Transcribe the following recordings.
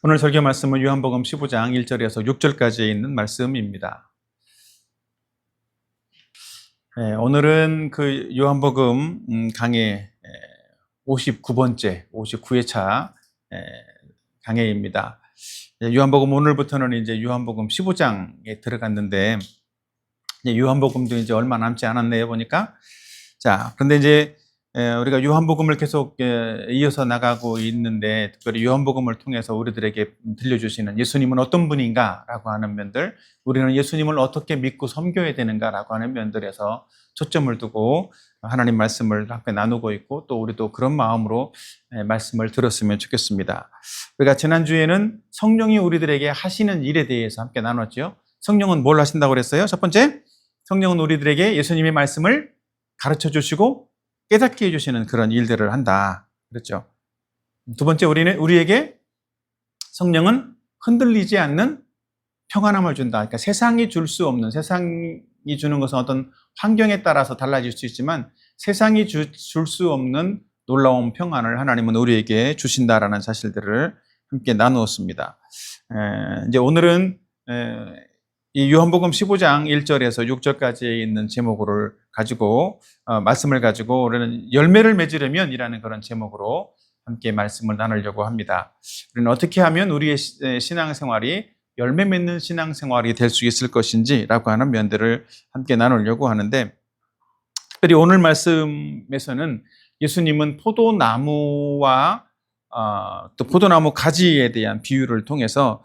오늘 설교 말씀은 요한복음 15장 1절에서 6절까지에 있는 말씀입니다. 오늘은 그 요한복음 강해 59번째, 59회차 강해입니다. 요한복음 오늘부터는 이제 요한복음 15장에 들어갔는데, 요한복음도 이제 얼마 남지 않았네요, 보니까. 자, 그런데 이제 우리가 요한복음을 계속 이어서 나가고 있는데, 특별히 요한복음을 통해서 우리들에게 들려주시는 예수님은 어떤 분인가라고 하는 면들, 우리는 예수님을 어떻게 믿고 섬겨야 되는가라고 하는 면들에서 초점을 두고 하나님 말씀을 함께 나누고 있고, 또 우리도 그런 마음으로 말씀을 들었으면 좋겠습니다. 우리가 지난주에는 성령이 우리들에게 하시는 일에 대해서 함께 나눴죠. 성령은 뭘 하신다고 그랬어요? 첫 번째, 성령은 우리들에게 예수님의 말씀을 가르쳐 주시고 깨닫게 해주시는 그런 일들을 한다 그랬죠. 두 번째, 우리에게 성령은 흔들리지 않는 평안함을 준다. 그러니까 세상이 줄 수 없는, 세상이 주는 것은 어떤 환경에 따라서 달라질 수 있지만 세상이 줄 수 없는 놀라운 평안을 하나님은 우리에게 주신다라는 사실들을 함께 나누었습니다. 이제 오늘은 이 요한복음 15장 1절에서 6절까지에 있는 제목을 가지고 말씀을 가지고 우리는 열매를 맺으려면 이라는 그런 제목으로 함께 말씀을 나누려고 합니다. 우리는 어떻게 하면 우리의 신앙생활이 열매 맺는 신앙생활이 될 수 있을 것인지라고 하는 면들을 함께 나누려고 하는데, 특별히 오늘 말씀에서는 예수님은 포도나무와 또 포도나무 가지에 대한 비유를 통해서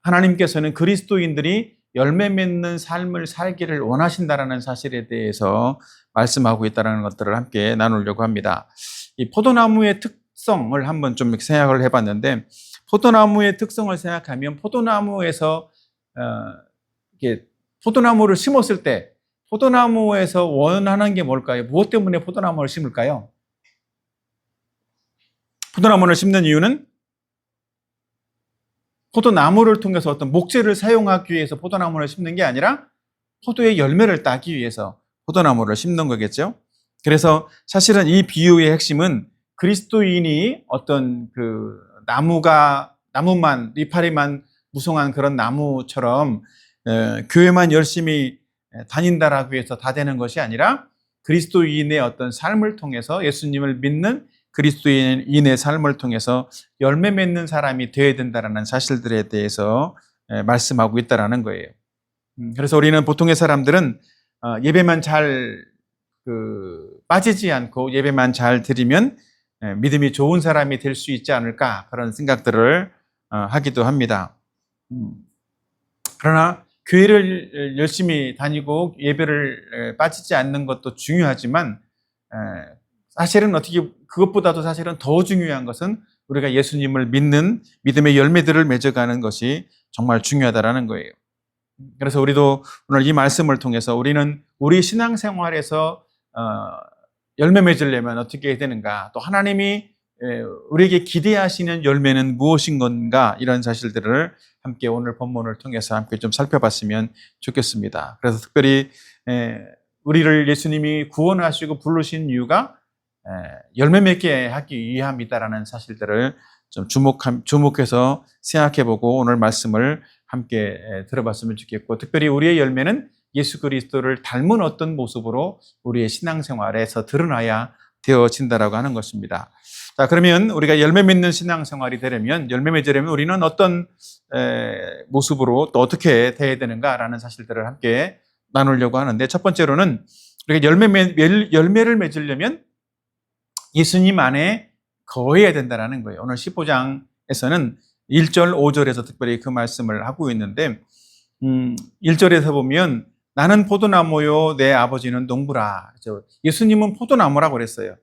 하나님께서는 그리스도인들이 열매 맺는 삶을 살기를 원하신다라는 사실에 대해서 말씀하고 있다는 것들을 함께 나누려고 합니다. 이 포도나무의 특성을 한번 좀 생각을 해봤는데, 포도나무의 특성을 생각하면 포도나무에서 이렇게 포도나무를 심었을 때 포도나무에서 원하는 게 뭘까요? 무엇 때문에 포도나무를 심을까요? 포도나무를 심는 이유는 포도나무를 통해서 어떤 목재를 사용하기 위해서 포도나무를 심는 게 아니라 포도의 열매를 따기 위해서 포도나무를 심는 거겠죠. 그래서 사실은 이 비유의 핵심은 그리스도인이 어떤 그 나무만 이파리만 무성한 그런 나무처럼 교회만 열심히 다닌다라고 해서 다 되는 것이 아니라 그리스도인의 어떤 삶을 통해서 예수님을 믿는 그리스도인의 삶을 통해서 열매 맺는 사람이 되어야 된다는 사실들에 대해서 말씀하고 있다는 거예요. 그래서 우리는 보통의 사람들은 예배만 잘 빠지지 않고 예배만 잘 드리면 믿음이 좋은 사람이 될 수 있지 않을까, 그런 생각들을 하기도 합니다. 그러나 교회를 열심히 다니고 예배를 빠지지 않는 것도 중요하지만 사실은 그것보다도 사실은 더 중요한 것은 우리가 예수님을 믿는 믿음의 열매들을 맺어가는 것이 정말 중요하다는 거예요. 그래서 우리도 오늘 이 말씀을 통해서 우리는 우리 신앙생활에서 열매 맺으려면 어떻게 해야 되는가, 또 하나님이 우리에게 기대하시는 열매는 무엇인 건가, 이런 사실들을 함께 오늘 본문을 통해서 함께 좀 살펴봤으면 좋겠습니다. 그래서 특별히 우리를 예수님이 구원하시고 부르신 이유가 열매 맺게 하기 위함이다라는 사실들을 좀 주목해서 생각해보고 오늘 말씀을 함께 들어봤으면 좋겠고, 특별히 우리의 열매는 예수 그리스도를 닮은 어떤 모습으로 우리의 신앙생활에서 드러나야 되어진다라고 하는 것입니다. 자, 그러면 우리가 열매 맺는 신앙생활이 되려면, 열매 맺으려면 우리는 어떤 모습으로 또 어떻게 돼야 되는가라는 사실들을 함께 나누려고 하는데, 첫 번째로는 우리가 열매를 맺으려면 예수님 안에 거해야 된다는 거예요. 오늘 15장에서는 1절, 5절에서 특별히 그 말씀을 하고 있는데, 1절에서 보면 나는 포도나무요 내 아버지는 농부라. 예수님은 포도나무라고 그랬어요.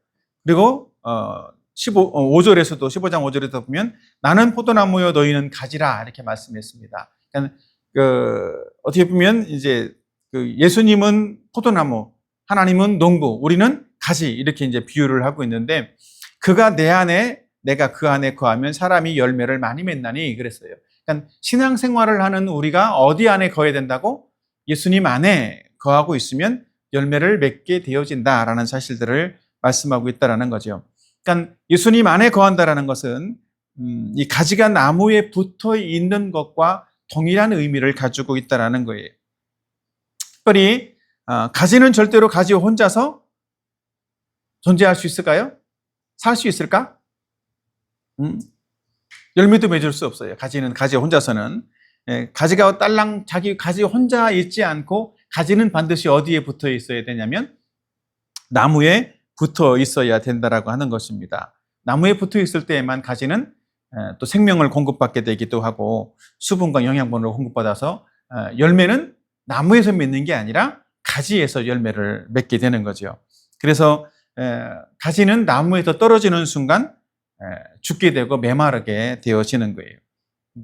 그리고 5절에서도 15장 5절에서 보면 나는 포도나무요 너희는 가지라, 이렇게 말씀했습니다. 그러니까 어떻게 보면 이제 예수님은 포도나무, 하나님은 농부, 우리는 가지, 이렇게 이제 비유를 하고 있는데, 그가 내 안에 내가 그 안에 거하면 사람이 열매를 많이 맺나니 그랬어요. 그러니까 신앙생활을 하는 우리가 어디 안에 거해야 된다고? 예수님 안에 거하고 있으면 열매를 맺게 되어진다라는 사실들을 말씀하고 있다라는 거죠. 그러니까 예수님 안에 거한다라는 것은 이 가지가 나무에 붙어 있는 것과 동일한 의미를 가지고 있다는 거예요. 특별히 가지는 절대로 가지 혼자서 존재할 수 있을까요? 살 수 있을까? 열매도 맺을 수 없어요. 가지는 가지 혼자서는. 가지가 딸랑 자기 가지 혼자 있지 않고 가지는 반드시 어디에 붙어 있어야 되냐면 나무에 붙어 있어야 된다라고 하는 것입니다. 나무에 붙어 있을 때에만 가지는 또 생명을 공급받게 되기도 하고 수분과 영양분을 공급받아서 열매는 나무에서 맺는 게 아니라 가지에서 열매를 맺게 되는 거죠. 그래서 가지는 나무에서 떨어지는 순간 죽게 되고 메마르게 되어지는 거예요.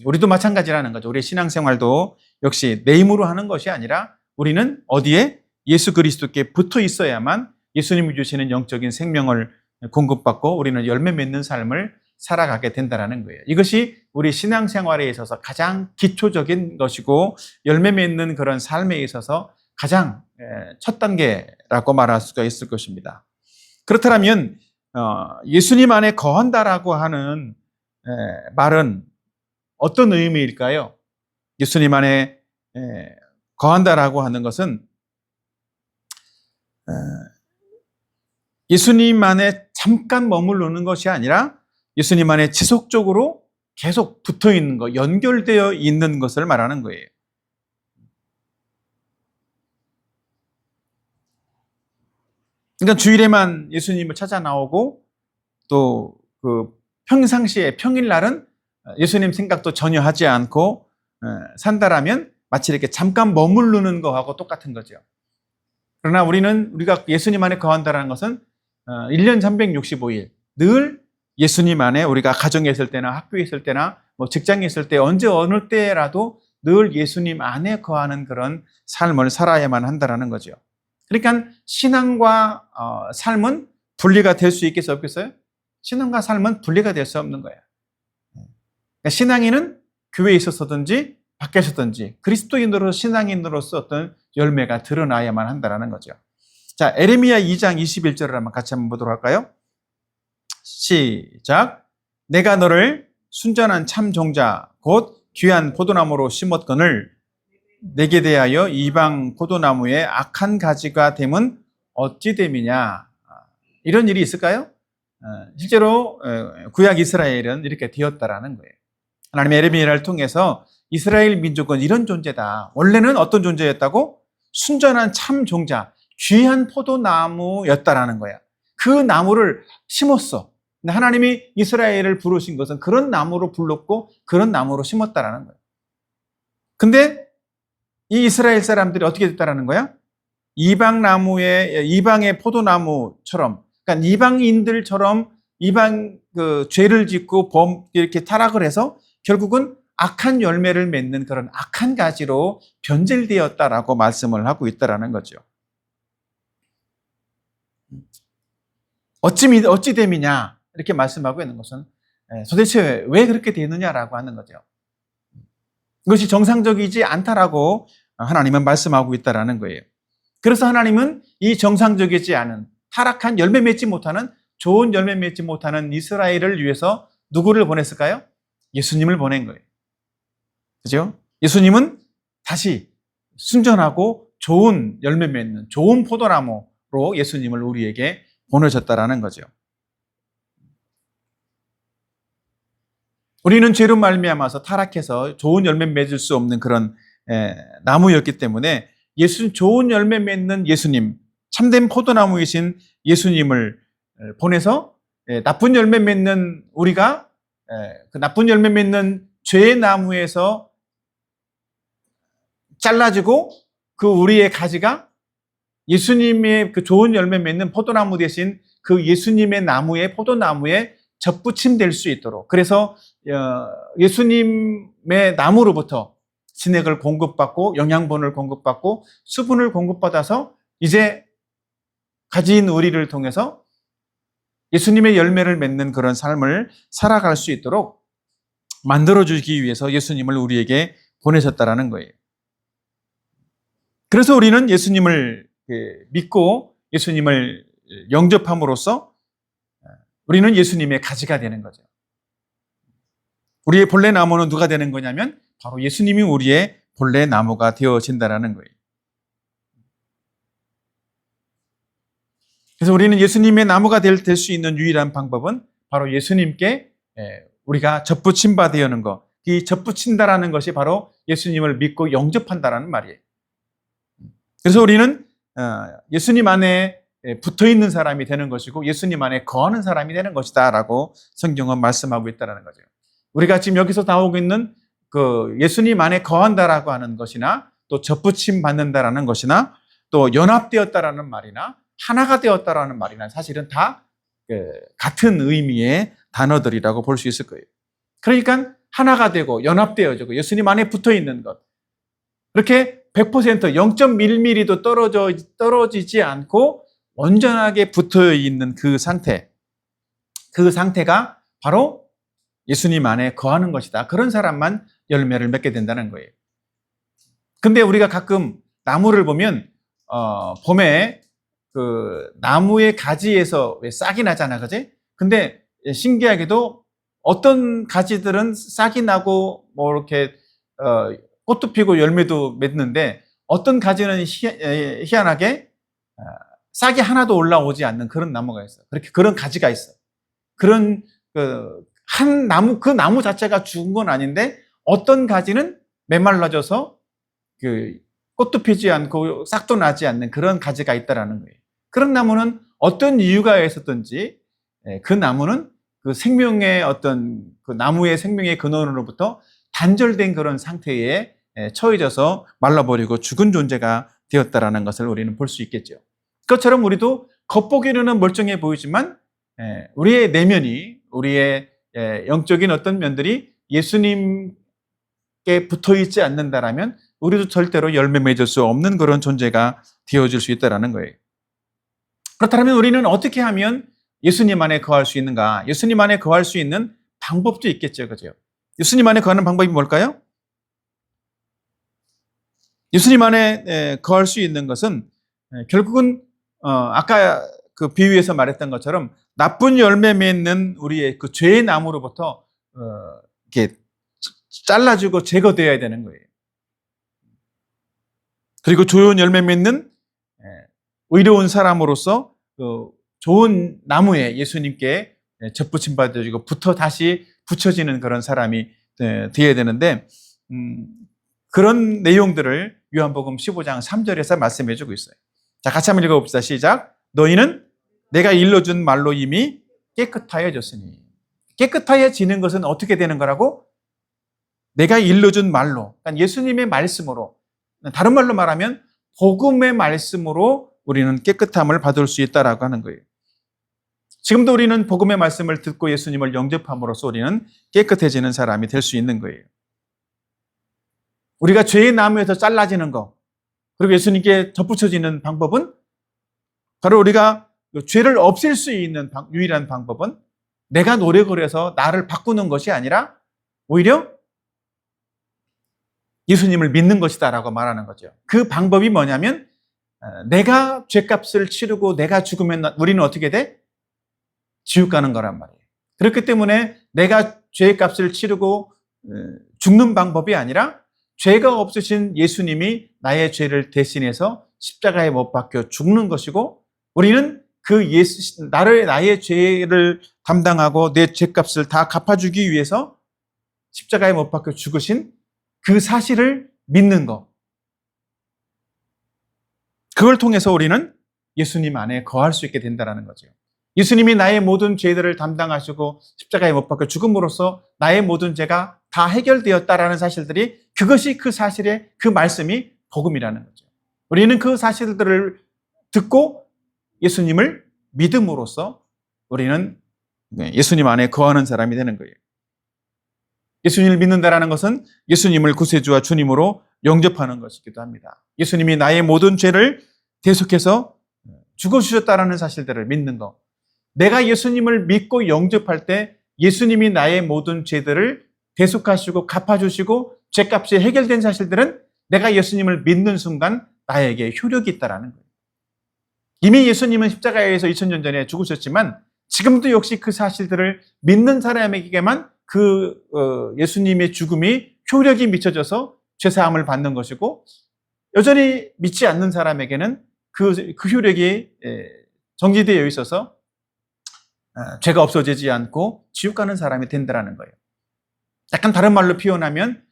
우리도 마찬가지라는 거죠. 우리의 신앙생활도 역시 내 힘으로 하는 것이 아니라 우리는 어디에? 예수 그리스도께 붙어 있어야만 예수님이 주시는 영적인 생명을 공급받고 우리는 열매 맺는 삶을 살아가게 된다는 거예요. 이것이 우리 신앙생활에 있어서 가장 기초적인 것이고 열매 맺는 그런 삶에 있어서 가장 첫 단계라고 말할 수가 있을 것입니다. 그렇다면 예수님 안에 거한다라고 하는 말은 어떤 의미일까요? 예수님 안에 거한다라고 하는 것은 예수님 안에 잠깐 머무르는 것이 아니라 예수님 안에 지속적으로 계속 붙어 있는 것, 연결되어 있는 것을 말하는 거예요. 그러니까 주일에만 예수님을 찾아 나오고 또 그 평상시에 평일날은 예수님 생각도 전혀 하지 않고 산다라면 마치 이렇게 잠깐 머무르는 거하고 똑같은 거죠. 그러나 우리가 예수님 안에 거한다는 것은 1년 365일 늘 예수님 안에 우리가 가정에 있을 때나 학교에 있을 때나 뭐 직장에 있을 때 언제 어느 때라도 늘 예수님 안에 거하는 그런 삶을 살아야만 한다는 거죠. 그러니까 신앙과 삶은 분리가 될 수 있겠어요? 없겠어요? 신앙과 삶은 분리가 될 수 없는 거예요. 그러니까 신앙인은 교회에 있었든지 밖에 있었든지 그리스도인으로 신앙인으로서 어떤 열매가 드러나야만 한다는 거죠. 자, 에레미야 2장 21절을 한번 같이 한번 보도록 할까요? 시작. 내가 너를 순전한 참 종자 곧 귀한 포도나무로 심었거늘 내게 대하여 이방 포도나무의 악한 가지가 됨은 어찌 됨이냐. 이런 일이 있을까요? 실제로 구약 이스라엘은 이렇게 되었다라는 거예요. 하나님의 에레미야를 통해서 이스라엘 민족은 이런 존재다. 원래는 어떤 존재였다고? 순전한 참 종자, 귀한 포도나무였다라는 거야. 그 나무를 심었어. 근데 하나님이 이스라엘을 부르신 것은 그런 나무로 불렀고 그런 나무로 심었다라는 거예요. 근데 이 이스라엘 사람들이 어떻게 됐다라는 거야? 이방의 포도나무처럼, 그러니까 이방인들처럼 이방 죄를 짓고 이렇게 타락을 해서 결국은 악한 열매를 맺는 그런 악한 가지로 변질되었다라고 말씀을 하고 있다라는 거죠. 어찌 됨이냐 이렇게 말씀하고 있는 것은 도대체 왜 그렇게 되느냐라고 하는 거죠. 이것이 정상적이지 않다라고 하나님은 말씀하고 있다라는 거예요. 그래서 하나님은 이 정상적이지 않은 타락한 열매 맺지 못하는 좋은 열매 맺지 못하는 이스라엘을 위해서 누구를 보냈을까요? 예수님을 보낸 거예요. 그죠? 예수님은 다시 순전하고 좋은 열매 맺는 좋은 포도나무로 예수님을 우리에게 보내셨다라는 거죠. 우리는 죄로 말미암아서 타락해서 좋은 열매 맺을 수 없는 그런 나무였기 때문에 좋은 열매 맺는 예수님, 참된 포도나무이신 예수님을 보내서 나쁜 열매 맺는 우리가 그 나쁜 열매 맺는 죄의 나무에서 잘라지고 그 우리의 가지가 예수님의 그 좋은 열매 맺는 포도나무 대신 그 예수님의 포도나무에 접붙임될 수 있도록, 그래서 예수님의 나무로부터 진액을 공급받고 영양분을 공급받고 수분을 공급받아서 이제 가진 우리를 통해서 예수님의 열매를 맺는 그런 삶을 살아갈 수 있도록 만들어주기 위해서 예수님을 우리에게 보내셨다라는 거예요. 그래서 우리는 예수님을 믿고 예수님을 영접함으로써 우리는 예수님의 가지가 되는 거죠. 우리의 본래 나무는 누가 되는 거냐면 바로 예수님이 우리의 본래 나무가 되어진다는 거예요. 그래서 우리는 예수님의 나무가 될 수 있는 유일한 방법은 바로 예수님께 우리가 접붙임 바 되는 것. 이 접붙인다라는 것이 바로 예수님을 믿고 영접한다라는 말이에요. 그래서 우리는 예수님 안에 붙어 있는 사람이 되는 것이고 예수님 안에 거하는 사람이 되는 것이다라고 성경은 말씀하고 있다는 거죠. 우리가 지금 여기서 나오고 있는 그 예수님 안에 거한다라고 하는 것이나 또 접붙임 받는다라는 것이나 또 연합되었다라는 말이나 하나가 되었다라는 말이나 사실은 다 같은 의미의 단어들이라고 볼 수 있을 거예요. 그러니까 하나가 되고 연합되어지고 예수님 안에 붙어 있는 것. 그렇게 100% 0.1mm도 떨어지지 않고 온전하게 붙어 있는 그 상태가 바로 예수님 안에 거하는 것이다. 그런 사람만 열매를 맺게 된다는 거예요. 근데 우리가 가끔 나무를 보면 봄에 그 나무의 가지에서 왜 싹이 나잖아, 그지? 근데 신기하게도 어떤 가지들은 싹이 나고 뭐 이렇게 꽃도 피고 열매도 맺는데 어떤 가지는 희한하게 싹이 하나도 올라오지 않는 그런 나무가 있어. 그런 가지가 있어. 그런 한 나무 그 나무 자체가 죽은 건 아닌데 어떤 가지는 메말라져서 꽃도 피지 않고 싹도 나지 않는 그런 가지가 있다라는 거예요. 그런 나무는 어떤 이유가 있었든지 그 나무는 그 생명의 그 나무의 생명의 근원으로부터 단절된 그런 상태에 처해져서 말라버리고 죽은 존재가 되었다라는 것을 우리는 볼 수 있겠죠. 그것처럼 우리도 겉보기로는 멀쩡해 보이지만 우리의 내면이 우리의 영적인 어떤 면들이 예수님께 붙어 있지 않는다라면 우리도 절대로 열매 맺을 수 없는 그런 존재가 되어질 수 있다라는 거예요. 그렇다면 우리는 어떻게 하면 예수님 안에 거할 수 있는가? 예수님 안에 거할 수 있는 방법도 있겠죠, 그죠? 예수님 안에 거하는 방법이 뭘까요? 예수님 안에 거할 수 있는 것은 결국은 아까 그 비유에서 말했던 것처럼 나쁜 열매 맺는 우리의 그 죄의 나무로부터 이렇게 잘라주고 제거되어야 되는 거예요. 그리고 좋은 열매 맺는 의로운 사람으로서 좋은 나무에 예수님께 접붙임 받아지고 다시 붙여지는 그런 사람이 되어야 되는데 그런 내용들을 요한복음 15장 3절에서 말씀해 주고 있어요. 자, 같이 한번 읽어봅시다. 시작. 너희는 내가 일러준 말로 이미 깨끗하여졌으니. 깨끗하여지는 것은 어떻게 되는 거라고? 내가 일러준 말로, 그러니까 예수님의 말씀으로, 다른 말로 말하면 복음의 말씀으로 우리는 깨끗함을 받을 수 있다라고 하는 거예요. 지금도 우리는 복음의 말씀을 듣고 예수님을 영접함으로써 우리는 깨끗해지는 사람이 될 수 있는 거예요. 우리가 죄의 나무에서 잘라지는 것, 그리고 예수님께 덧붙여지는 방법은 바로 우리가 죄를 없앨 수 있는 유일한 방법은 내가 노력을 해서 나를 바꾸는 것이 아니라 오히려 예수님을 믿는 것이다라고 말하는 거죠. 그 방법이 뭐냐면 내가 죄값을 치르고 내가 죽으면 우리는 어떻게 돼? 지옥 가는 거란 말이에요. 그렇기 때문에 내가 죄값을 치르고 죽는 방법이 아니라 죄가 없으신 예수님이 나의 죄를 대신해서 십자가에 못 박혀 죽는 것이고 우리는 나의 죄를 담당하고 내 죄값을 다 갚아주기 위해서 십자가에 못 박혀 죽으신 그 사실을 믿는 것. 그걸 통해서 우리는 예수님 안에 거할 수 있게 된다는 거죠. 예수님이 나의 모든 죄들을 담당하시고 십자가에 못 박혀 죽음으로써 나의 모든 죄가 다 해결되었다라는 사실들이 그것이 그 사실의 그 말씀이 복음이라는 거죠. 우리는 그 사실들을 듣고 예수님을 믿음으로써 우리는 예수님 안에 거하는 사람이 되는 거예요. 예수님을 믿는다라는 것은 예수님을 구세주와 주님으로 영접하는 것이기도 합니다. 예수님이 나의 모든 죄를 대속해서 죽어주셨다라는 사실들을 믿는 것. 내가 예수님을 믿고 영접할 때 예수님이 나의 모든 죄들을 대속하시고 갚아주시고 죄값이 해결된 사실들은 내가 예수님을 믿는 순간 나에게 효력이 있다라는 거예요. 이미 예수님은 십자가에서 2000년 전에 죽으셨지만 지금도 역시 그 사실들을 믿는 사람에게만 예수님의 죽음이 효력이 미쳐져서 죄사함을 받는 것이고, 여전히 믿지 않는 사람에게는 그 효력이 정지되어 있어서 죄가 없어지지 않고 지옥 가는 사람이 된다는 거예요. 약간 다른 말로 표현하면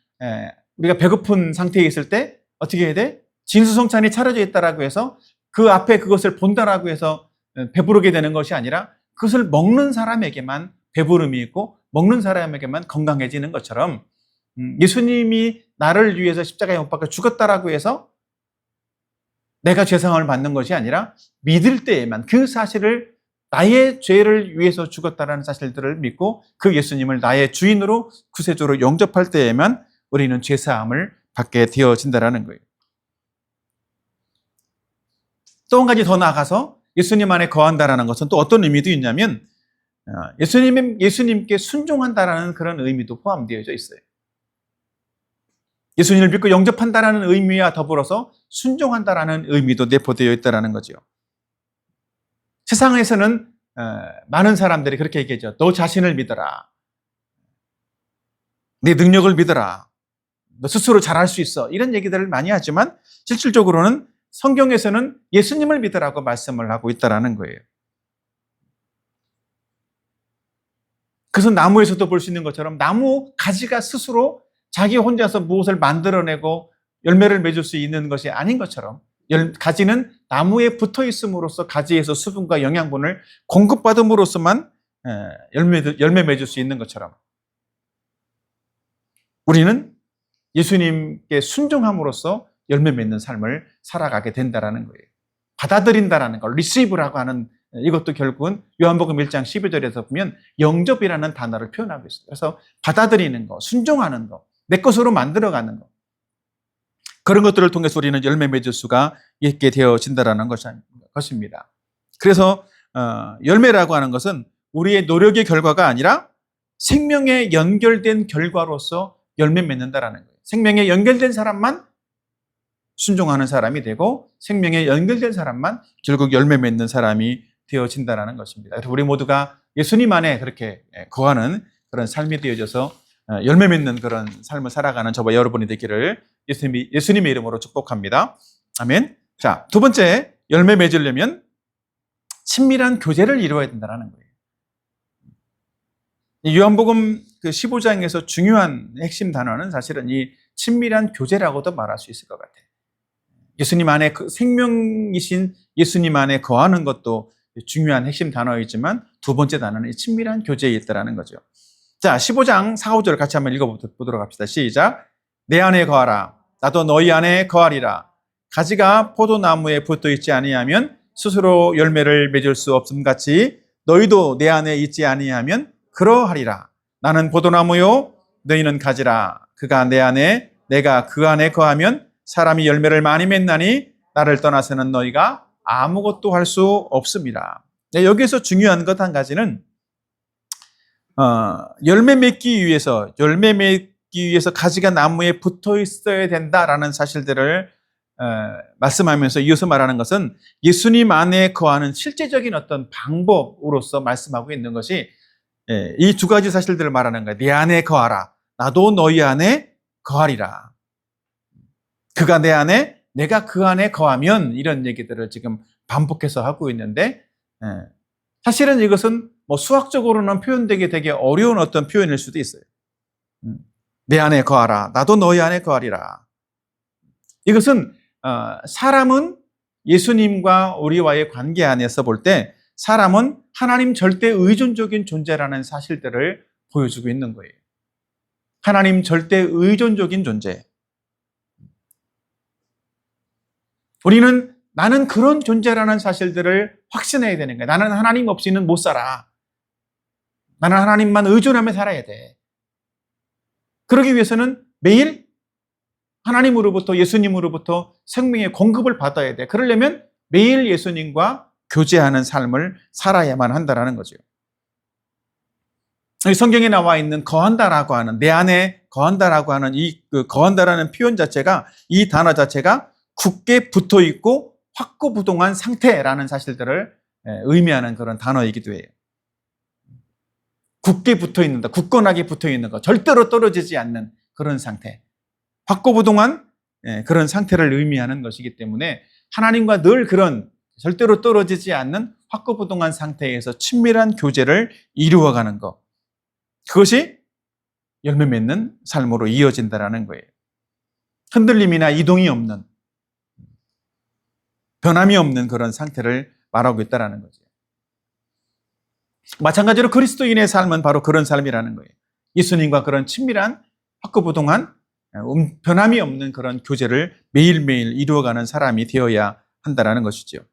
우리가 배고픈 상태에 있을 때 어떻게 해야 돼? 진수성찬이 차려져 있다라고 해서 그 앞에 그것을 본다라고 해서 배부르게 되는 것이 아니라 그것을 먹는 사람에게만 배부름이 있고 먹는 사람에게만 건강해지는 것처럼, 예수님이 나를 위해서 십자가에 못 박혀 죽었다라고 해서 내가 죄상함을 받는 것이 아니라 믿을 때에만, 그 사실을, 나의 죄를 위해서 죽었다라는 사실들을 믿고 그 예수님을 나의 주인으로 구세주로 영접할 때에만 우리는 죄사함을 받게 되어진다라는 거예요. 또 한 가지 더 나아가서 예수님 안에 거한다라는 것은 또 어떤 의미도 있냐면, 예수님께 순종한다라는 그런 의미도 포함되어져 있어요. 예수님을 믿고 영접한다라는 의미와 더불어서 순종한다라는 의미도 내포되어 있다라는 거죠. 세상에서는 많은 사람들이 그렇게 얘기하죠. 너 자신을 믿어라. 네 능력을 믿어라. 너 스스로 잘할 수 있어. 이런 얘기들을 많이 하지만 실질적으로는 성경에서는 예수님을 믿으라고 말씀을 하고 있다라는 거예요. 그래서 나무에서도 볼 수 있는 것처럼 나무 가지가 스스로 자기 혼자서 무엇을 만들어내고 열매를 맺을 수 있는 것이 아닌 것처럼, 가지는 나무에 붙어 있음으로써 가지에서 수분과 영양분을 공급받음으로써만 열매 맺을 수 있는 것처럼, 우리는 예수님께 순종함으로써 열매 맺는 삶을 살아가게 된다라는 거예요. 받아들인다라는 걸, receive라고 하는, 이것도 결국은 요한복음 1장 12절에서 보면 영접이라는 단어를 표현하고 있어요. 그래서 받아들이는 거, 순종하는 거, 내 것으로 만들어가는 거, 그런 것들을 통해서 우리는 열매 맺을 수가 있게 되어진다라는 것입니다. 그래서 열매라고 하는 것은 우리의 노력의 결과가 아니라 생명에 연결된 결과로서 열매 맺는다라는 거예요. 생명에 연결된 사람만 순종하는 사람이 되고, 생명에 연결된 사람만 결국 열매 맺는 사람이 되어진다라는 것입니다. 그래서 우리 모두가 예수님 안에 그렇게 거하는 그런 삶이 되어져서 열매 맺는 그런 삶을 살아가는 저와 여러분이 되기를 예수님의 이름으로 축복합니다. 아멘. 자, 두 번째, 열매 맺으려면 친밀한 교제를 이루어야 된다는 거예요. 요한복음 15장에서 중요한 핵심 단어는 사실은 이 친밀한 교제라고도 말할 수 있을 것 같아요. 예수님 안에, 생명이신 예수님 안에 거하는 것도 중요한 핵심 단어이지만 두 번째 단어는 이 친밀한 교제에 있다는 거죠. 자, 15장 4, 5절 같이 한번 읽어보도록 합시다. 시작. 내 안에 거하라. 나도 너희 안에 거하리라. 가지가 포도나무에 붙어 있지 아니하면 스스로 열매를 맺을 수 없음 같이 너희도 내 안에 있지 아니하면 그러하리라. 나는 포도나무요 너희는 가지라. 그가 내 안에 내가 그 안에 거하면 사람이 열매를 많이 맺나니 나를 떠나서는 너희가 아무것도 할 수 없습니다. 여기에서 중요한 것 한 가지는 열매 맺기 위해서 가지가 나무에 붙어 있어야 된다라는 사실들을 말씀하면서 이어서 말하는 것은 예수님 안에 거하는 실제적인 어떤 방법으로서 말씀하고 있는 것이 이 두 가지 사실들을 말하는 거예요. 내 안에 거하라. 나도 너희 안에 거하리라. 그가 내 안에, 내가 그 안에 거하면, 이런 얘기들을 지금 반복해서 하고 있는데, 사실은 이것은 뭐 수학적으로는 표현되기 되게 어려운 어떤 표현일 수도 있어요. 내 안에 거하라. 나도 너희 안에 거하리라. 이것은 사람은 예수님과 우리와의 관계 안에서 볼 때 사람은 하나님 절대 의존적인 존재라는 사실들을 보여주고 있는 거예요. 하나님 절대 의존적인 존재. 우리는 나는 그런 존재라는 사실들을 확신해야 되는 거야. 나는 하나님 없이는 못 살아. 나는 하나님만 의존하며 살아야 돼. 그러기 위해서는 매일 하나님으로부터, 예수님으로부터 생명의 공급을 받아야 돼. 그러려면 매일 예수님과 교제하는 삶을 살아야만 한다는 거죠. 성경에 나와 있는 거한다라고 하는, 내 안에 거한다라고 하는 이 거한다라는 표현 자체가, 이 단어 자체가 굳게 붙어 있고 확고부동한 상태라는 사실들을 의미하는 그런 단어이기도 해요. 굳게 붙어 있는다. 굳건하게 붙어 있는 것. 절대로 떨어지지 않는 그런 상태. 확고부동한 그런 상태를 의미하는 것이기 때문에 하나님과 늘 그런 절대로 떨어지지 않는 확고부동한 상태에서 친밀한 교제를 이루어가는 것. 그것이 열매 맺는 삶으로 이어진다는 거예요. 흔들림이나 이동이 없는, 변함이 없는 그런 상태를 말하고 있다는 거죠. 마찬가지로 그리스도인의 삶은 바로 그런 삶이라는 거예요. 예수님과 그런 친밀한 확고부동한 변함이 없는 그런 교제를 매일매일 이루어가는 사람이 되어야 한다는 것이죠.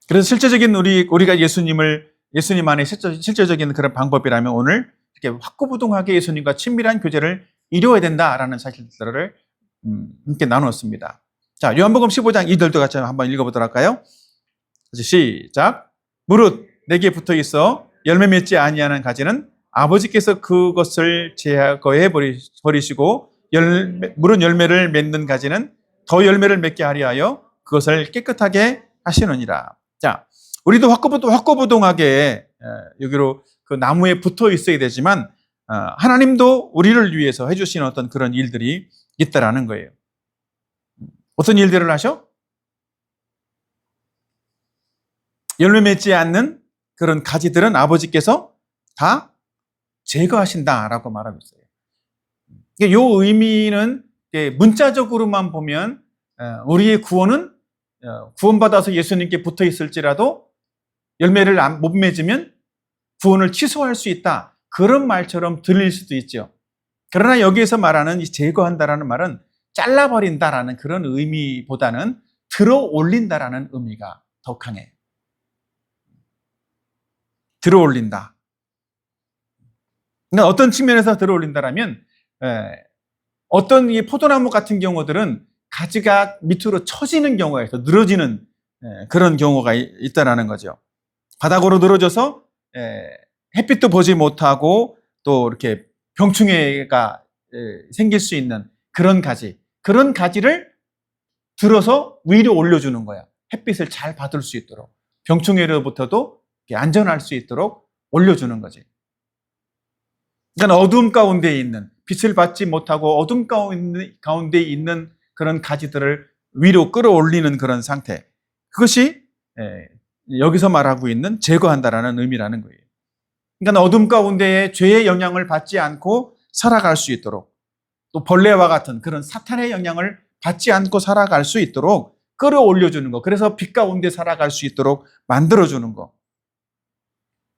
그래서 실제적인 우리가 예수님 안에 실제적인 그런 방법이라면 오늘 이렇게 확고부동하게 예수님과 친밀한 교제를 이루어야 된다라는 사실들을 함께 나누었습니다. 자, 요한복음 15장 2절도 같이 한번 읽어보도록 할까요? 시작. 무릇 내게 붙어 있어 열매 맺지 아니하는 가지는 아버지께서 그것을 제거해 버리시고 무릇 열매를 맺는 가지는 더 열매를 맺게 하려 하여 그것을 깨끗하게 하시느니라. 자, 우리도 확고부동하게 여기로 그 나무에 붙어 있어야 되지만 하나님도 우리를 위해서 해주시는 어떤 그런 일들이 있다라는 거예요. 어떤 일들을 하셔? 열매 맺지 않는 그런 가지들은 아버지께서 다 제거하신다라고 말하고 있어요. 이 의미는 문자적으로만 보면 우리의 구원은 구원받아서 예수님께 붙어 있을지라도 열매를 못 맺으면 구원을 취소할 수 있다. 그런 말처럼 들릴 수도 있죠. 그러나 여기에서 말하는 이 제거한다라는 말은 잘라버린다라는 그런 의미보다는 들어 올린다라는 의미가 더 강해요. 들어 올린다. 그러니까 어떤 측면에서 들어 올린다라면 어떤 이 포도나무 같은 경우들은 가지가 밑으로 처지는 경우가 있어 늘어지는 그런 경우가 있다라는 거죠. 바닥으로 늘어져서 햇빛도 보지 못하고 또 이렇게 병충해가 생길 수 있는 그런 가지를 들어서 위로 올려주는 거야. 햇빛을 잘 받을 수 있도록 병충해로부터도 안전할 수 있도록 올려주는 거지. 그러니까 어둠 가운데 있는 빛을 받지 못하고 어둠 가운데 있는 그런 가지들을 위로 끌어올리는 그런 상태. 그것이 여기서 말하고 있는 제거한다라는 의미라는 거예요. 그러니까 어둠 가운데에 죄의 영향을 받지 않고 살아갈 수 있도록 또 벌레와 같은 그런 사탄의 영향을 받지 않고 살아갈 수 있도록 끌어올려주는 거. 그래서 빛 가운데 살아갈 수 있도록 만들어주는 거.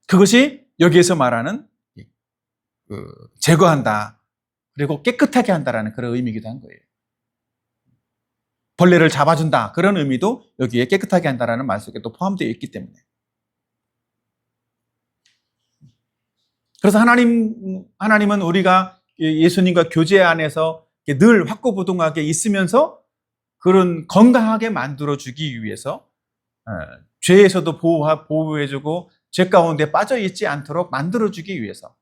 그것이 여기에서 말하는 제거한다. 그리고 깨끗하게 한다라는 그런 의미이기도 한 거예요. 벌레를 잡아준다. 그런 의미도 여기에 깨끗하게 한다라는 말 속에 또 포함되어 있기 때문에. 그래서 하나님은 우리가 예수님과 교제 안에서 늘 확고부동하게 있으면서 그런 건강하게 만들어주기 위해서 죄에서도 보호해주고 죄 가운데 빠져있지 않도록 만들어주기 위해서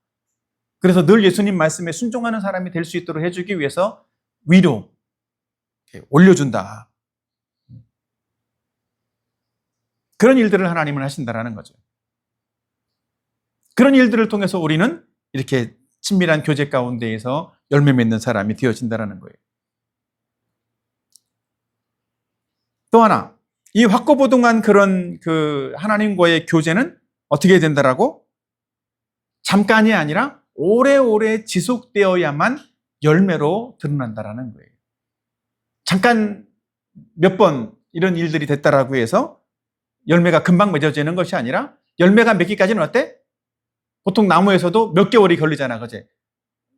그래서 늘 예수님 말씀에 순종하는 사람이 될 수 있도록 해주기 위해서 위로 올려준다. 그런 일들을 하나님은 하신다라는 거죠. 그런 일들을 통해서 우리는 이렇게 친밀한 교제 가운데에서 열매 맺는 사람이 되어진다라는 거예요. 또 하나, 이 확고부동한 그런 하나님과의 교제는 어떻게 된다라고? 잠깐이 아니라 오래오래 지속되어야만 열매로 드러난다라는 거예요. 잠깐 몇 번 이런 일들이 됐다라고 해서 열매가 금방 맺어지는 것이 아니라 열매가 맺기까지는 어때? 보통 나무에서도 몇 개월이 걸리잖아, 그제?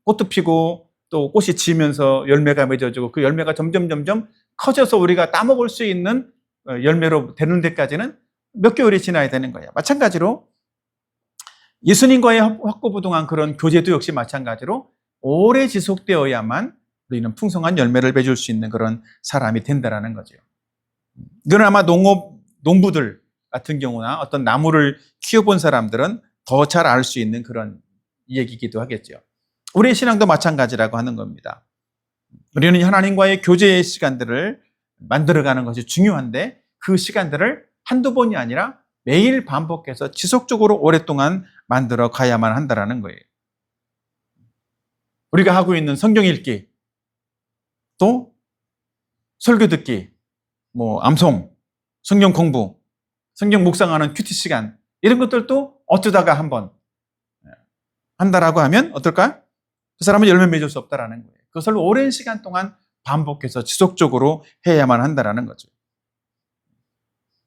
꽃도 피고 또 꽃이 지면서 열매가 맺어지고 그 열매가 점점 커져서 우리가 따먹을 수 있는 열매로 되는 데까지는 몇 개월이 지나야 되는 거야. 마찬가지로 예수님과의 확고부동한 그런 교제도 역시 마찬가지로 오래 지속되어야만 우리는 풍성한 열매를 맺을 수 있는 그런 사람이 된다라는 거죠. 이건 아마 농부들 같은 경우나 어떤 나무를 키워본 사람들은 더 잘 알 수 있는 그런 얘기이기도 하겠죠. 우리의 신앙도 마찬가지라고 하는 겁니다. 우리는 하나님과의 교제의 시간들을 만들어가는 것이 중요한데 그 시간들을 한두 번이 아니라 매일 반복해서 지속적으로 오랫동안 만들어 가야만 한다라는 거예요. 우리가 하고 있는 성경 읽기, 또 설교 듣기, 암송, 성경 공부, 성경 묵상하는 큐티 시간, 이런 것들도 어쩌다가 한번 한다라고 하면 어떨까? 그 사람은 열매 맺을 수 없다라는 거예요. 그것을 오랜 시간 동안 반복해서 지속적으로 해야만 한다라는 거죠.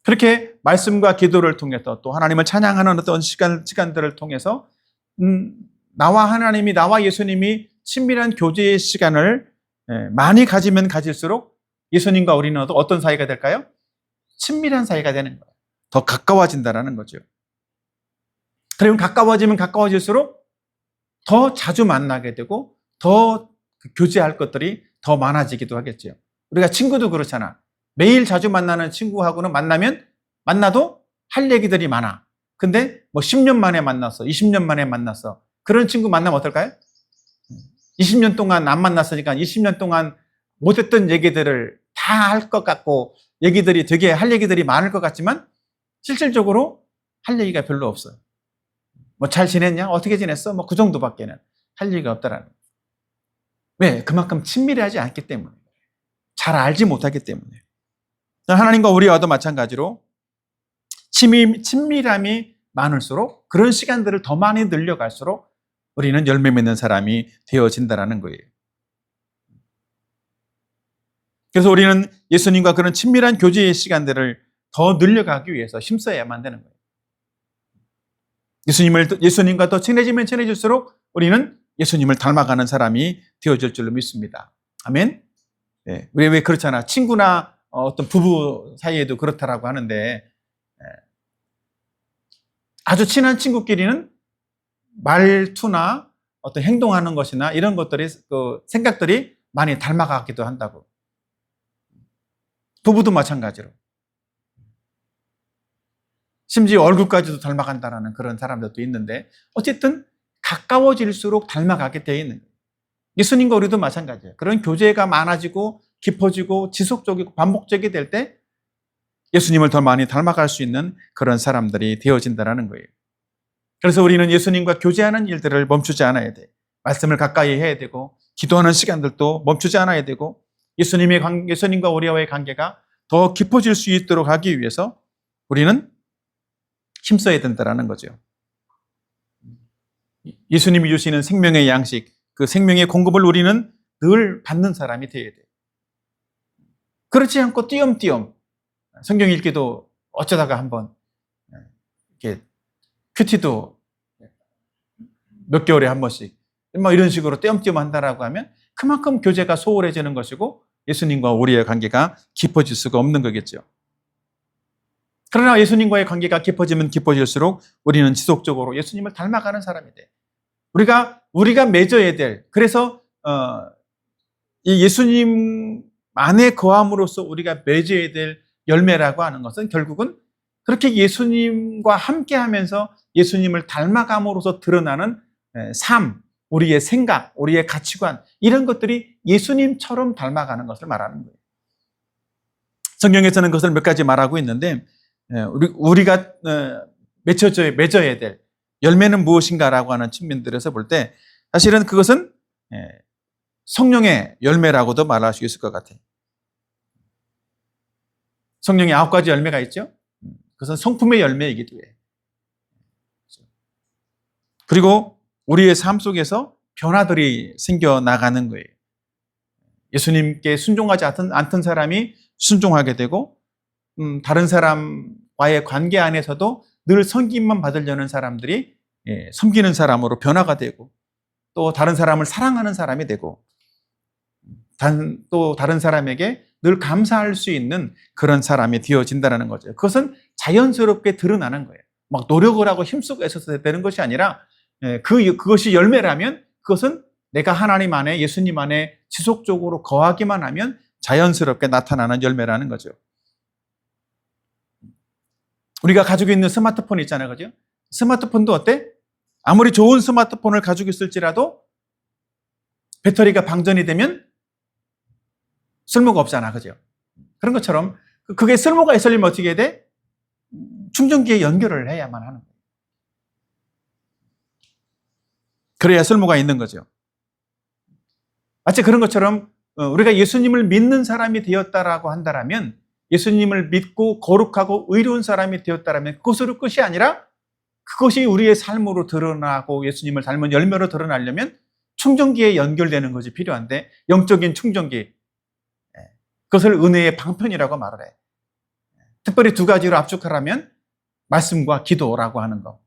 그렇게 말씀과 기도를 통해서 또 하나님을 찬양하는 어떤 시간들을 통해서 나와 하나님이, 나와 예수님이 친밀한 교제의 시간을 많이 가지면 가질수록 예수님과 우리는 어떤 사이가 될까요? 친밀한 사이가 되는 거예요. 더 가까워진다는 거죠. 그러면 가까워지면 가까워질수록 더 자주 만나게 되고 더 교제할 것들이 더 많아지기도 하겠죠. 우리가 친구도 그렇잖아. 매일 자주 만나는 친구하고는 만나도 할 얘기들이 많아. 근데 10년 만에 만났어. 20년 만에 만났어. 그런 친구 만나면 어떨까요? 20년 동안 안 만났으니까 20년 동안 못했던 얘기들을 다 할 것 같고 되게 할 얘기들이 많을 것 같지만 실질적으로 할 얘기가 별로 없어요. 잘 지냈냐? 어떻게 지냈어? 그 정도밖에는 할 얘기가 없다라는 거예요. 왜? 그만큼 친밀하지 않기 때문에. 잘 알지 못하기 때문에. 하나님과 우리와도 마찬가지로 친밀함이 많을수록 그런 시간들을 더 많이 늘려갈수록 우리는 열매 맺는 사람이 되어진다는 거예요. 그래서 우리는 예수님과 그런 친밀한 교제의 시간들을 더 늘려가기 위해서 힘써야만 되는 거예요. 예수님과 더 친해지면 친해질수록 우리는 예수님을 닮아가는 사람이 되어질 줄로 믿습니다. 아멘? 네. 왜 그렇잖아. 친구나 어떤 부부 사이에도 그렇다라고 하는데, 아주 친한 친구끼리는 말투나 어떤 행동하는 것이나 이런 것들이, 생각들이 많이 닮아가기도 한다고. 부부도 마찬가지로. 심지어 얼굴까지도 닮아간다라는 그런 사람들도 있는데, 어쨌든 가까워질수록 닮아가게 되어 있는 거예요. 예수님과 우리도 마찬가지예요. 그런 교제가 많아지고 깊어지고 지속적이고 반복적이 될 때 예수님을 더 많이 닮아갈 수 있는 그런 사람들이 되어진다는 거예요. 그래서 우리는 예수님과 교제하는 일들을 멈추지 않아야 돼. 말씀을 가까이 해야 되고 기도하는 시간들도 멈추지 않아야 되고 예수님과 우리와의 관계가 더 깊어질 수 있도록 하기 위해서 우리는 힘써야 된다는 거죠. 예수님이 주시는 생명의 양식, 그 생명의 공급을 우리는 늘 받는 사람이 되어야 돼요. 그렇지 않고 띄엄띄엄 성경 읽기도 어쩌다가 한번 이렇게 큐티도 몇 개월에 한 번씩 이런 식으로 띄엄띄엄 한다라고 하면 그만큼 교제가 소홀해지는 것이고 예수님과 우리의 관계가 깊어질 수가 없는 거겠죠. 그러나 예수님과의 관계가 깊어지면 깊어질수록 우리는 지속적으로 예수님을 닮아가는 사람이 돼. 우리가 맺어야 될, 그래서 이 예수님 안에 거함으로써 우리가 맺어야 될 열매라고 하는 것은 결국은 그렇게 예수님과 함께하면서 예수님을 닮아감으로써 드러나는 삶, 우리의 생각, 우리의 가치관, 이런 것들이 예수님처럼 닮아가는 것을 말하는 거예요. 성경에서는 그것을 몇 가지 말하고 있는데, 우리가 맺어야 될 열매는 무엇인가라고 하는 측면들에서 볼 때 사실은 그것은 성령의 열매라고도 말할 수 있을 것 같아요. 성령의 9가지 열매가 있죠. 그것은 성품의 열매이기도 해요. 그리고 우리의 삶 속에서 변화들이 생겨나가는 거예요. 예수님께 순종하지 않던 사람이 순종하게 되고 다른 사람과의 관계 안에서도 늘 섬김만 받으려는 사람들이 섬기는 사람으로 변화가 되고 또 다른 사람을 사랑하는 사람이 되고 또 다른 사람에게 늘 감사할 수 있는 그런 사람이 되어진다는 거죠. 그것은 자연스럽게 드러나는 거예요. 막 노력을 하고 힘쓰고 애써서 되는 것이 아니라 그것이 열매라면 그것은 내가 하나님 안에 예수님 안에 지속적으로 거하기만 하면 자연스럽게 나타나는 열매라는 거죠. 우리가 가지고 있는 스마트폰 있잖아요. 그죠? 스마트폰도 어때? 아무리 좋은 스마트폰을 가지고 있을지라도 배터리가 방전이 되면 쓸모가 없잖아. 그죠? 그런 것처럼 그게 쓸모가 있으려면 어떻게 해야 돼? 충전기에 연결을 해야만 하는 거예요. 그래야 쓸모가 있는 거죠. 마치 그런 것처럼 우리가 예수님을 믿는 사람이 되었다라고 한다면, 예수님을 믿고 거룩하고 의로운 사람이 되었다면 그것으로 끝이 아니라 그것이 우리의 삶으로 드러나고 예수님을 닮은 열매로 드러나려면 충전기에 연결되는 것이 필요한데, 영적인 충전기, 그것을 은혜의 방편이라고 말을 해. 특별히 두 가지로 압축하라면 말씀과 기도라고 하는 것.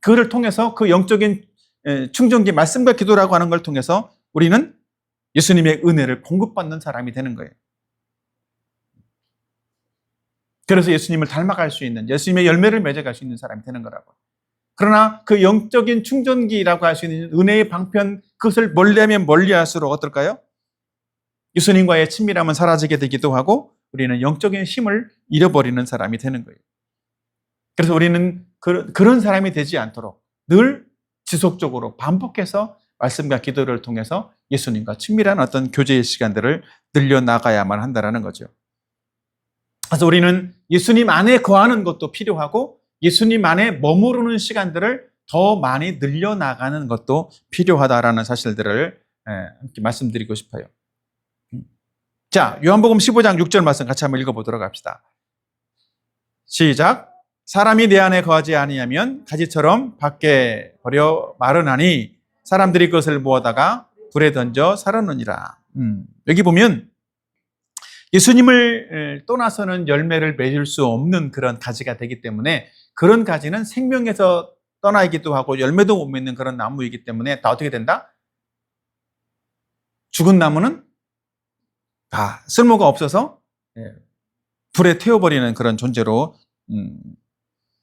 그거를 통해서 그 영적인 충전기, 말씀과 기도라고 하는 걸 통해서 우리는 예수님의 은혜를 공급받는 사람이 되는 거예요. 그래서 예수님을 닮아갈 수 있는, 예수님의 열매를 맺어갈 수 있는 사람이 되는 거라고. 그러나 그 영적인 충전기라고 할 수 있는 은혜의 방편, 그것을 멀리하면 멀리할수록 어떨까요? 예수님과의 친밀함은 사라지게 되기도 하고 우리는 영적인 힘을 잃어버리는 사람이 되는 거예요. 그래서 우리는 그런 사람이 되지 않도록 늘 지속적으로 반복해서 말씀과 기도를 통해서 예수님과 친밀한 어떤 교제의 시간들을 늘려나가야만 한다는 거죠. 그래서 우리는 예수님 안에 거하는 것도 필요하고 예수님 안에 머무르는 시간들을 더 많이 늘려나가는 것도 필요하다라는 사실들을 함께 말씀드리고 싶어요. 자, 요한복음 15장 6절 말씀 같이 한번 읽어보도록 합시다. 시작. 사람이 내 안에 거하지 아니하면 가지처럼 밖에 버려 마르나니 사람들이 그것을 모아다가 불에 던져 살았느니라. 여기 보면 예수님을 떠나서는 열매를 맺을 수 없는 그런 가지가 되기 때문에, 그런 가지는 생명에서 떠나기도 하고 열매도 못 맺는 그런 나무이기 때문에 다 어떻게 된다? 죽은 나무는 다 쓸모가 없어서 불에 태워버리는 그런 존재로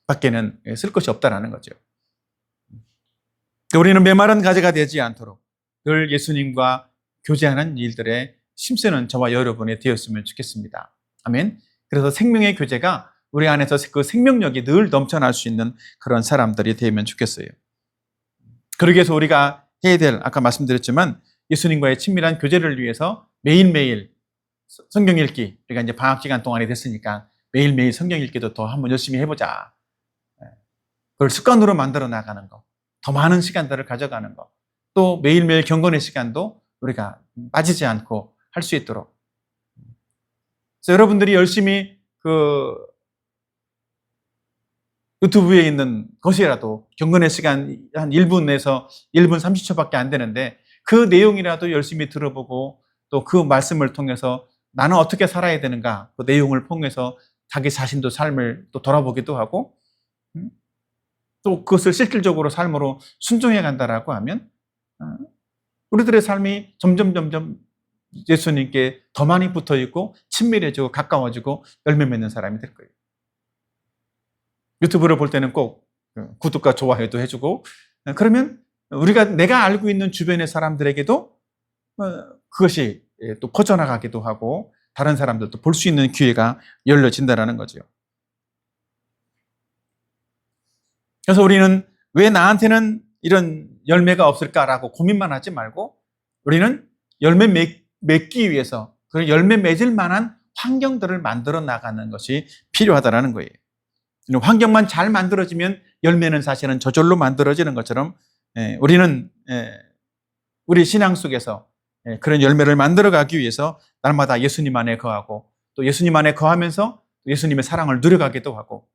밖에는 쓸 것이 없다라는 거죠. 우리는 메마른 가지가 되지 않도록 늘 예수님과 교제하는 일들에 힘쓰는 저와 여러분이 되었으면 좋겠습니다. 아멘. 그래서 생명의 교제가 우리 안에서 그 생명력이 늘 넘쳐날 수 있는 그런 사람들이 되면 좋겠어요. 그러기 위해서 우리가 해야 될, 아까 말씀드렸지만 예수님과의 친밀한 교제를 위해서 매일매일 성경 읽기, 우리가 이제 방학 기간 동안이 됐으니까 매일매일 성경 읽기도 더 한번 열심히 해보자. 그걸 습관으로 만들어 나가는 거, 더 많은 시간들을 가져가는 거, 또 매일매일 경건의 시간도 우리가 빠지지 않고 할 수 있도록. 그래서 여러분들이 열심히 그 유튜브에 있는 것이라도 경건의 시간 한 1분에서 1분 30초밖에 안 되는데 그 내용이라도 열심히 들어보고 또 그 말씀을 통해서 나는 어떻게 살아야 되는가, 그 내용을 통해서 자기 자신도 삶을 또 돌아보기도 하고 또 그것을 실질적으로 삶으로 순종해 간다라고 하면 우리들의 삶이 점점 예수님께 더 많이 붙어 있고 친밀해지고 가까워지고 열매 맺는 사람이 될 거예요. 유튜브를 볼 때는 꼭 구독과 좋아요도 해주고, 그러면 내가 알고 있는 주변의 사람들에게도 그것이 또 퍼져나가기도 하고 다른 사람들도 볼 수 있는 기회가 열려진다는 거죠. 그래서 우리는 왜 나한테는 이런 열매가 없을까라고 고민만 하지 말고 우리는 열매 맺기 위해서 그 열매 맺을 만한 환경들을 만들어 나가는 것이 필요하다는 거예요. 환경만 잘 만들어지면 열매는 사실은 저절로 만들어지는 것처럼 우리는 우리 신앙 속에서 그런 열매를 만들어가기 위해서 날마다 예수님 안에 거하고 또 예수님 안에 거하면서 예수님의 사랑을 누려가기도 하고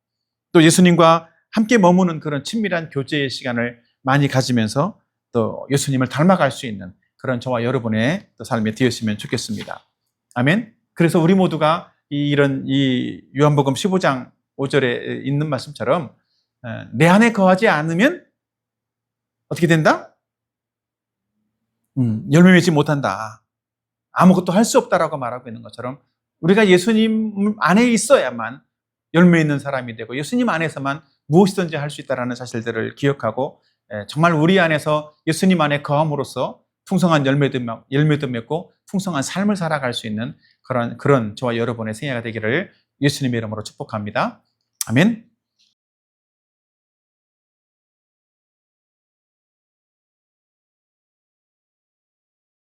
또 예수님과 함께 머무는 그런 친밀한 교제의 시간을 많이 가지면서 또 예수님을 닮아갈 수 있는 그런 저와 여러분의 삶이 되었으면 좋겠습니다. 아멘. 그래서 우리 모두가 이 요한복음 15장 5절에 있는 말씀처럼 내 안에 거하지 않으면 어떻게 된다? 열매 맺지 못한다. 아무것도 할 수 없다라고 말하고 있는 것처럼 우리가 예수님 안에 있어야만 열매 있는 사람이 되고 예수님 안에서만 무엇이든지 할 수 있다는 사실들을 기억하고 정말 우리 안에서 예수님 안에 거함으로써 풍성한 열매도 맺고 풍성한 삶을 살아갈 수 있는 그런 저와 여러분의 생애가 되기를 예수님의 이름으로 축복합니다. 아멘.